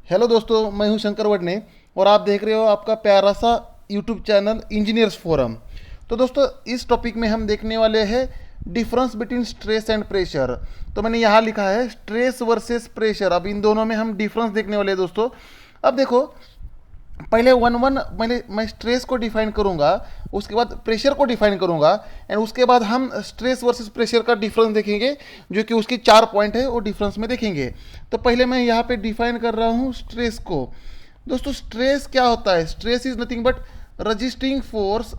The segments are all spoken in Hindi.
हेलो दोस्तों, मैं हूं शंकर वडने और आप देख रहे हो आपका प्यारा सा यूट्यूब चैनल इंजीनियर्स फोरम। तो दोस्तों, इस टॉपिक में हम देखने वाले हैं difference between stress and pressure. तो मैंने यहाँ लिखा है स्ट्रेस वर्सेस प्रेशर। अब इन दोनों में हम डिफरेंस देखने वाले हैं दोस्तों। अब देखो, पहले वन वन मैं स्ट्रेस को डिफाइन करूंगा, उसके बाद प्रेशर को डिफाइन करूंगा, एंड उसके बाद हम स्ट्रेस वर्सेस प्रेशर का डिफरेंस देखेंगे, जो कि उसकी 4 पॉइंट है वो डिफरेंस में देखेंगे। तो पहले मैं यहाँ पे डिफाइन कर रहा हूँ स्ट्रेस को। दोस्तों, स्ट्रेस क्या होता है? Stress is nothing but resisting force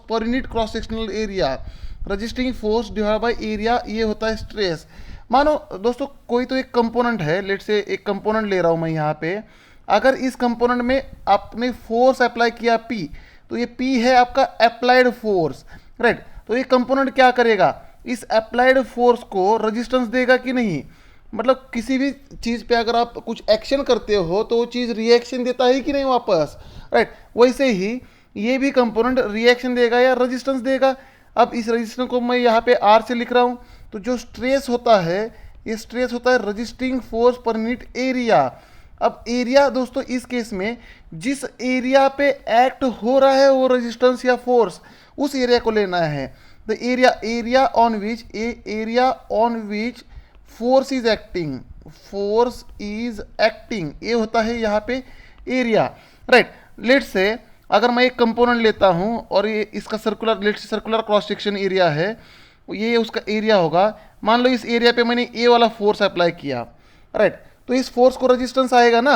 per unit cross sectional area. Resisting force divide by area, ये होता है स्ट्रेस। मानो दोस्तों, कोई तो एक कंपोनेंट है, लेट से एक कंपोनेंट ले रहा हूँ मैं यहाँ पे। अगर इस कंपोनेंट में आपने फोर्स अप्लाई किया P, तो ये P है आपका अप्लाइड फोर्स, राइट। तो ये कंपोनेंट क्या करेगा? इस अप्लाइड फोर्स को रेजिस्टेंस देगा कि नहीं? मतलब किसी भी चीज़ पे अगर आप कुछ एक्शन करते हो तो वो चीज़ रिएक्शन देता है कि नहीं वापस, राइट। वैसे ही ये भी कंपोनेंट रिएक्शन देगा या रेजिस्टेंस देगा। अब इस रेजिस्टेंस को मैं यहाँ पे R से लिख रहा हूँ। तो जो स्ट्रेस होता है, ये स्ट्रेस होता है resisting force per unit area. अब एरिया दोस्तों, इस केस में जिस एरिया पे एक्ट हो रहा है वो रेजिस्टेंस या फोर्स, उस एरिया को लेना है। The area on which force is acting, ये होता है यहाँ पे एरिया, राइट। लेट से अगर मैं एक कंपोनेंट लेता हूँ और ये इसका सर्कुलर क्रॉस सेक्शन एरिया है, ये उसका एरिया होगा। मान लो इस एरिया पे मैंने ए वाला फोर्स अप्लाई किया, राइट। तो इस फोर्स को रेजिस्टेंस आएगा ना।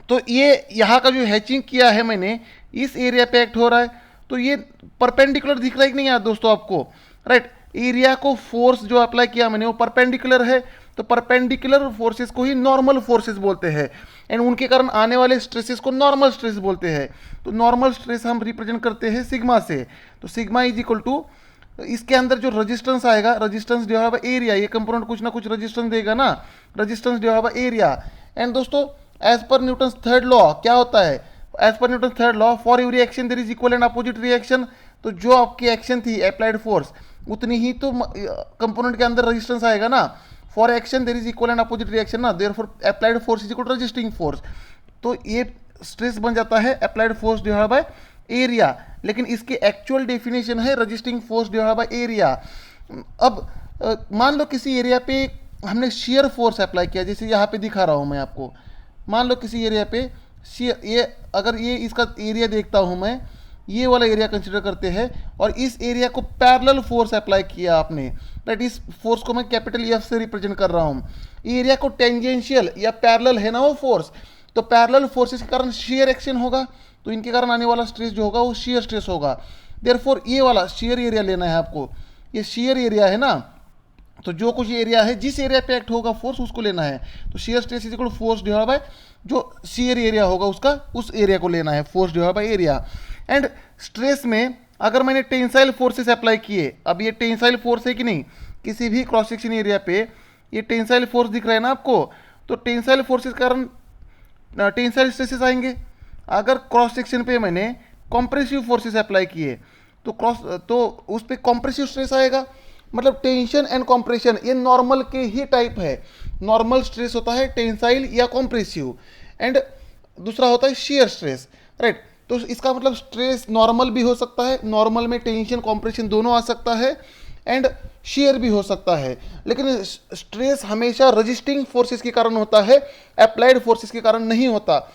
तो ये यहाँ का जो हैचिंग किया है मैंने, इस एरिया पे एक्ट हो रहा है, तो ये परपेंडिकुलर दिख रहा है कि नहीं यार दोस्तों आपको, राइट। एरिया को फोर्स जो अप्लाई किया मैंने वो परपेंडिकुलर है, तो परपेंडिकुलर फोर्सेस को ही नॉर्मल फोर्सेस बोलते हैं, एंड उनके कारण आने वाले स्ट्रेसेस को नॉर्मल स्ट्रेस बोलते हैं। तो नॉर्मल स्ट्रेस हम रिप्रेजेंट करते हैं सिग्मा से। तो सिग्मा इज इक्वल टू, इसके अंदर जो रेजिस्टेंस आएगा, रेजिस्टेंस डिवाइड बाय एरिया, ये कंपोनेंट कुछ ना कुछ रेजिस्टेंस देगा ना, resistance divide by area. And दोस्तों, एज पर न्यूटन थर्ड लॉ क्या होता है? एज पर Newton third law, for every action there is equal and opposite reaction. तो जो आपकी एक्शन थी अप्लाइड फोर्स, उतनी ही तो कंपोनेंट के अंदर रेजिस्टेंस आएगा ना। For action there is equal and opposite reaction ना, therefore applied force is equal to resisting force. तो ये स्ट्रेस बन जाता है applied force divide by area, लेकिन इसकी एक्चुअल डेफिनेशन है resisting force divide by area. अब मान लो किसी एरिया पे हमने शेयर फोर्स अप्लाई किया, जैसे यहाँ पे दिखा रहा हूँ मैं आपको। मान लो किसी एरिया पे शेयर, ये अगर ये इसका एरिया देखता हूँ मैं, ये वाला एरिया कंसिडर करते हैं, और इस एरिया को पैरेलल फोर्स अप्लाई किया आपने, राइट। इस फोर्स को मैं कैपिटल F से रिप्रेजेंट कर रहा हूँ। एरिया को टेंजेंशियल या पैरेलल है ना वो फोर्स, तो पैरेलल फोर्सेस के कारण शेयर एक्शन होगा, तो इनके कारण आने वाला स्ट्रेस जो होगा वो शेयर स्ट्रेस होगा। देयरफॉर ये वाला शेयर एरिया लेना है आपको, ये शेयर एरिया है ना। तो जो कुछ एरिया है, जिस एरिया पे एक्ट होगा फोर्स, उसको लेना है। तो shear stress is equal to force divide by जो शेयर एरिया होगा उसका, उस एरिया को लेना है, force divide by area. And stress में अगर मैंने टेंसाइल फोर्सेस अप्लाई किए, अब ये टेंसाइल फोर्स है कि नहीं, किसी भी क्रॉस सेक्शन एरिया पे ये टेंसाइल फोर्स दिख रहा है ना आपको, तो टेंसाइल फोर्सेस के कारण टेंसाइल स्ट्रेसेस आएंगे। अगर क्रॉस सेक्शन पे मैंने कॉम्प्रेसिव फोर्सेस अप्लाई किए, तो उस पर कॉम्प्रेसिव स्ट्रेस आएगा। मतलब टेंशन एंड कॉम्प्रेशन ये नॉर्मल के ही टाइप है। नॉर्मल स्ट्रेस होता है टेंसाइल या कॉम्प्रेसिव, एंड दूसरा होता है शेयर स्ट्रेस, राइट। तो इसका मतलब स्ट्रेस नॉर्मल भी हो सकता है, नॉर्मल में टेंशन कॉम्प्रेशन दोनों आ सकता है, एंड शेयर भी हो सकता है। लेकिन स्ट्रेस हमेशा रजिस्टिंग फोर्सेस के कारण होता है, अप्लाइड फोर्सेस के कारण नहीं होता।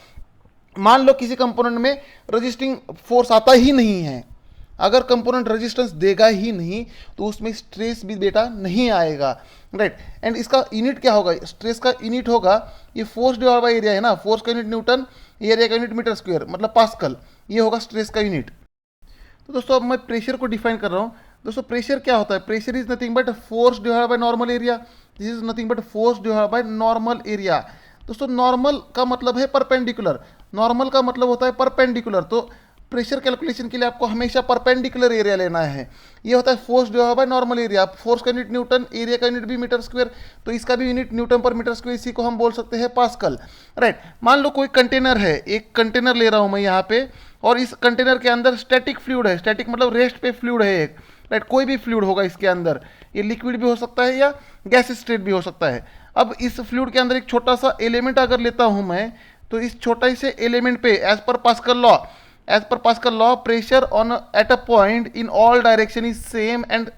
मान लो किसी कंपोनेंट में रजिस्टिंग फोर्स आता ही नहीं है, अगर कंपोनेंट रेजिस्टेंस देगा ही नहीं तो उसमें स्ट्रेस भी बेटा नहीं आएगा, राइट। एंड इसका यूनिट क्या होगा? स्ट्रेस का यूनिट होगा, ये फोर्स डिवाइड बाय एरिया है ना, फोर्स का यूनिट न्यूटन, एरिया का यूनिट मीटर स्क्वायर, मतलब पास्कल, ये होगा स्ट्रेस का यूनिट। तो दोस्तों, अब मैं प्रेशर को डिफाइन कर रहा हूँ। दोस्तों, प्रेशर क्या होता है? Pressure is nothing but force divide by normal area. This is nothing but force divide by normal area. दोस्तों, नॉर्मल का मतलब है परपेंडिकुलर, नॉर्मल का मतलब होता है परपेंडिकुलर। तो प्रेशर कैलकुलेशन के लिए आपको हमेशा परपेंडिकुलर एरिया लेना है। ये होता है force divide by normal area. Force का यूनिट न्यूटन, एरिया का यूनिट भी मीटर स्क्वायर, तो इसका भी यूनिट न्यूटन पर मीटर स्क्वायर, इसी को हम बोल सकते हैं पास्कल, राइट। मान लो कोई कंटेनर है, एक कंटेनर ले रहा हूँ मैं यहाँ पे, और इस कंटेनर के अंदर स्टैटिक फ्लूइड है, स्टैटिक मतलब रेस्ट पे फ्लूइड है एक, राइट। कोई भी फ्लूइड होगा इसके अंदर, ये लिक्विड भी हो सकता है या गैस स्टेट भी हो सकता है। अब इस फ्लूइड के अंदर एक छोटा सा एलिमेंट अगर लेता हूं मैं, तो इस छोटे से एलिमेंट पे एज पर Pascal law pressure on at a point in all direction is same and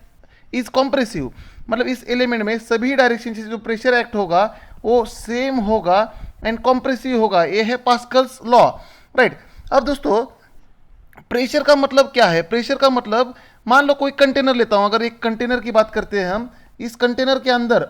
is compressive. मतलब इस एलिमेंट में सभी डायरेक्शन से जो प्रेशर एक्ट होगा वो सेम होगा एंड कॉम्प्रेसिव होगा। ये है पास्कल्स लॉ, राइट। अब दोस्तों प्रेशर का मतलब क्या है? प्रेशर का मतलब, मान लो कोई कंटेनर लेता हूं, अगर एक कंटेनर की बात करते हैं हम, इस कंटेनर के अंदर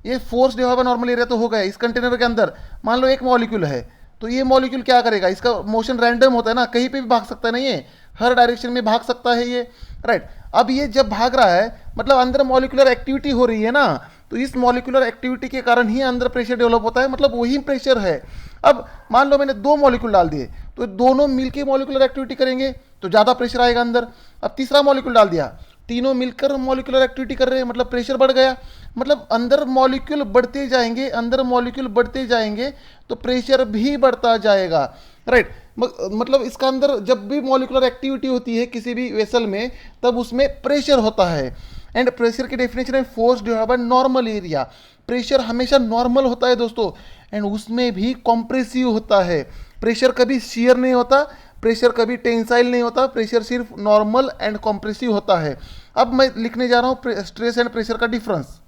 ये force divide by normal area तो हो गया। इस कंटेनर के अंदर मान लो एक मॉलिक्यूल है, तो ये मॉलिक्यूल क्या करेगा? इसका मोशन रैंडम होता है ना, कहीं पे भी भाग सकता है ना, ये हर डायरेक्शन में भाग सकता है ये, राइट। अब ये जब भाग रहा है मतलब अंदर मॉलिक्यूलर एक्टिविटी हो रही है ना, तो इस मॉलिक्यूलर एक्टिविटी के कारण ही अंदर प्रेशर डेवलप होता है, मतलब वही प्रेशर है। अब मान लो मैंने दो मॉलिक्यूल डाल दिए, तो दोनों मिलकर मॉलिक्यूलर एक्टिविटी करेंगे तो ज़्यादा प्रेशर आएगा अंदर। अब तीसरा मॉलिक्यूल डाल दिया, तीनों मिलकर मॉलिक्यूलर एक्टिविटी कर रहे हैं, मतलब प्रेशर बढ़ गया। मतलब अंदर मॉलिक्यूल बढ़ते जाएंगे, अंदर मॉलिक्यूल बढ़ते जाएंगे तो प्रेशर भी बढ़ता जाएगा, राइट। मतलब इसका अंदर जब भी मॉलिक्यूलर एक्टिविटी होती है किसी भी वेसल में, तब उसमें प्रेशर होता है। एंड प्रेशर की डेफिनेशन है force divided by normal area. Pressure हमेशा नॉर्मल होता है दोस्तों, एंड उसमें भी कॉम्प्रेसिव होता है। प्रेशर कभी शियर नहीं होता, प्रेशर कभी टेंसाइल नहीं होता, प्रेशर सिर्फ नॉर्मल एंड कॉम्प्रेसिव होता है। अब मैं लिखने जा रहा हूँ स्ट्रेस एंड प्रेशर का डिफरेंस।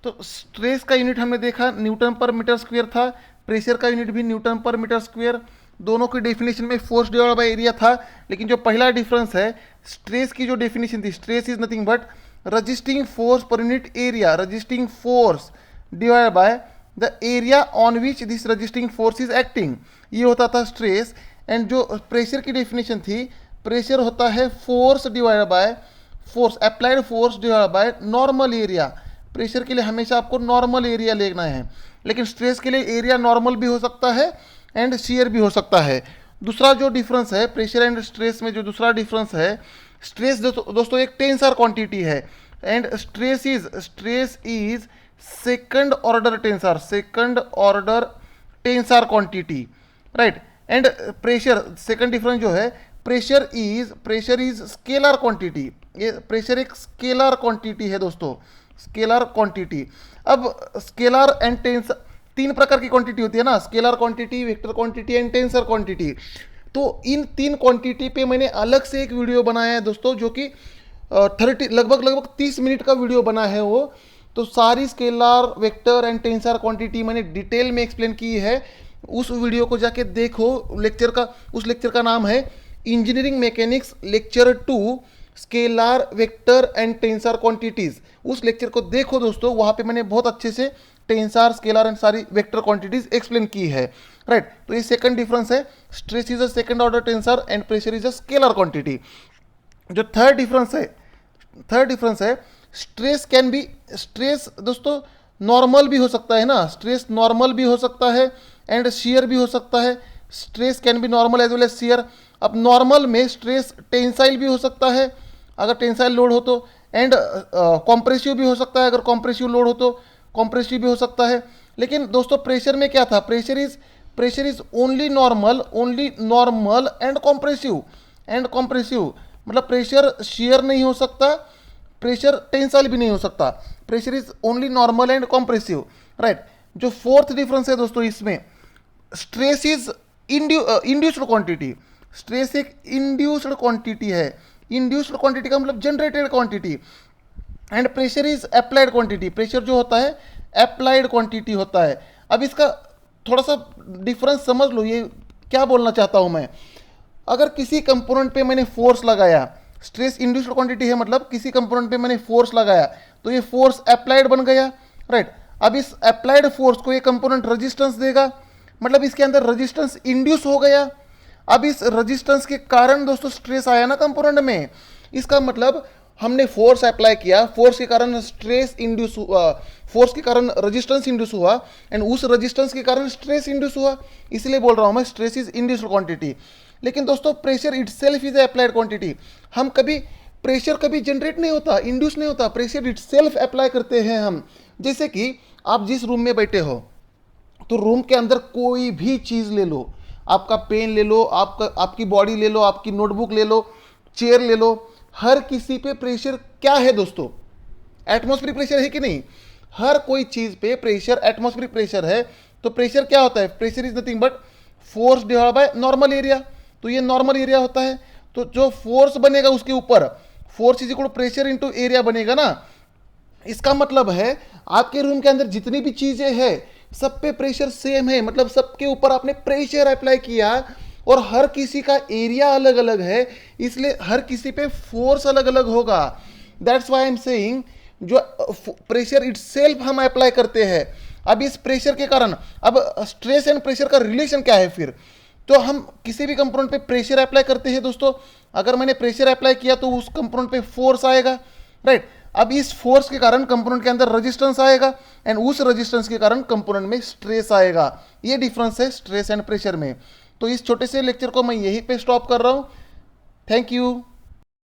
तो स्ट्रेस का यूनिट हमने देखा न्यूटन पर मीटर स्क्वायर था, प्रेशर का यूनिट भी न्यूटन पर मीटर स्क्वायर। दोनों की डेफिनेशन में फोर्स डिवाइडेड बाय एरिया था, लेकिन जो पहला डिफरेंस है, स्ट्रेस की जो डेफिनेशन थी, stress is nothing but resisting force per unit area, resisting force divided by the area on which this resisting force is acting, ये होता था स्ट्रेस। एंड जो प्रेशर की डेफिनेशन थी, प्रेशर होता है force divided by force, applied force divided by normal area. Pressure के लिए हमेशा आपको नॉर्मल एरिया लेना है, लेकिन स्ट्रेस के लिए एरिया नॉर्मल भी हो सकता है एंड शियर भी हो सकता है। दूसरा जो डिफरेंस है प्रेशर एंड स्ट्रेस में, जो दूसरा डिफरेंस है, स्ट्रेस दोस्तों एक टेंसर क्वांटिटी है and stress is second order tensor quantity, right. And pressure, second difference जो है, प्रेशर इज स्केलर क्वांटिटी। ये प्रेशर एक स्केलर क्वांटिटी है दोस्तों, स्केलर क्वांटिटी। अब स्केलर एंड टेंसर, तीन प्रकार की क्वांटिटी होती है ना, scalar quantity, vector quantity and tensor quantity. तो इन तीन क्वांटिटी पे मैंने अलग से एक वीडियो बनाया है दोस्तों, जो कि 30 लगभग 30 मिनट का वीडियो बना है वो। तो सारी scalar, vector and tensor quantity मैंने डिटेल में एक्सप्लेन की है, उस वीडियो को जाके देखो। उस लेक्चर का नाम है engineering mechanics lecture 2 scalar, vector and tensor quantities. उस लेक्चर को देखो दोस्तों, वहाँ पे मैंने बहुत अच्छे से टेंसर, स्केलर एंड सारी वेक्टर क्वांटिटीज एक्सप्लेन की है, राइट। तो ये सेकंड डिफरेंस है, stress is a second order tensor and pressure is a scalar quantity. जो थर्ड डिफरेंस है, स्ट्रेस दोस्तों नॉर्मल भी हो सकता है ना, स्ट्रेस नॉर्मल भी हो सकता है एंड शियर भी हो सकता है। Stress can be normal as well as shear. अब नॉर्मल में स्ट्रेस टेंसाइल भी हो सकता है अगर टेंसाइल लोड हो तो, एंड कॉम्प्रेसिव भी हो सकता है अगर कॉम्प्रेसिव लोड हो तो, कॉम्प्रेसिव भी हो सकता है। लेकिन दोस्तों प्रेशर में क्या था, pressure is only normal and compressive. मतलब प्रेशर शियर नहीं हो सकता, प्रेशर टेंसाइल भी नहीं हो सकता, pressure is only normal and compressive, right. जो फोर्थ डिफरेंस है दोस्तों इसमें, stress is induced quantity. Stress एक इंड्यूस्ड क्वांटिटी है, इंड्यूस्ड क्वांटिटी का मतलब generated quantity. And pressure is applied quantity, pressure जो होता है अप्लाइड क्वांटिटी होता है। अब इसका थोड़ा सा डिफरेंस समझ लो, ये क्या बोलना चाहता हूं मैं। अगर किसी कंपोनेंट पे मैंने फोर्स लगाया, स्ट्रेस इंड्यूस्ड क्वांटिटी है, मतलब किसी कंपोनेंट पे मैंने फोर्स लगाया तो ये फोर्स अप्लाइड बन गया, राइट। अब इस अप्लाइड फोर्स को ये कंपोनेंट रेजिस्टेंस देगा, मतलब इसके अंदर रेजिस्टेंस इंड्यूस हो गया। अब इस रेजिस्टेंस के कारण दोस्तों स्ट्रेस आया ना कंपोनेंट में, इसका मतलब हमने फोर्स अप्लाई किया, फोर्स के कारण स्ट्रेस इंड्यूस हुआ, फोर्स के कारण रेजिस्टेंस इंड्यूस हुआ एंड उस रेजिस्टेंस के कारण स्ट्रेस इंड्यूस हुआ, इसलिए बोल रहा हूं मैं स्ट्रेस इज इंड्यूस्ड क्वांटिटी। लेकिन दोस्तों pressure itself is applied quantity. हम कभी प्रेशर कभी जनरेट नहीं होता, इंड्यूस नहीं होता, प्रेशर इटसेल्फ अप्लाई करते हैं हम। जैसे कि आप जिस रूम में बैठे हो, तो रूम के अंदर कोई भी चीज़ ले लो, आपका पेन ले लो, आपकी बॉडी ले लो, आपकी नोटबुक ले लो, चेयर ले लो, हर किसी पे प्रेशर क्या है दोस्तों, एटमॉस्फेरिक प्रेशर है कि नहीं। हर कोई चीज पे प्रेशर, एटमॉस्फेरिक प्रेशर है, तो प्रेशर क्या होता है? Pressure is nothing but force divide by normal area. तो ये नॉर्मल एरिया होता है। तो जो फोर्स बनेगा उसके ऊपर, force is equal pressure into area बनेगा ना। इसका मतलब है आपके रूम के अंदर जितनी भी चीजें हैं सब पे प्रेशर सेम है, मतलब सबके ऊपर आपने प्रेशर अप्लाई किया और हर किसी का एरिया अलग अलग है, इसलिए हर किसी पे फोर्स अलग अलग होगा। That's why I am saying जो प्रेशर इटसेल्फ हम अप्लाई करते हैं, अब इस प्रेशर के कारण, अब स्ट्रेस एंड प्रेशर का रिलेशन क्या है फिर? तो हम किसी भी कंपोनेंट पे प्रेशर अप्लाई करते हैं दोस्तों, अगर मैंने प्रेशर अप्लाई किया तो उस कंपोनेंट पे फोर्स आएगा, राइट। अब इस फोर्स के कारण कंपोनेंट के अंदर रेजिस्टेंस आएगा एंड उस रेजिस्टेंस के कारण कंपोनेंट में स्ट्रेस आएगा। ये डिफरेंस है स्ट्रेस एंड प्रेशर में। तो इस छोटे से लेक्चर को मैं यहीं पे स्टॉप कर रहा हूँ। Thank you.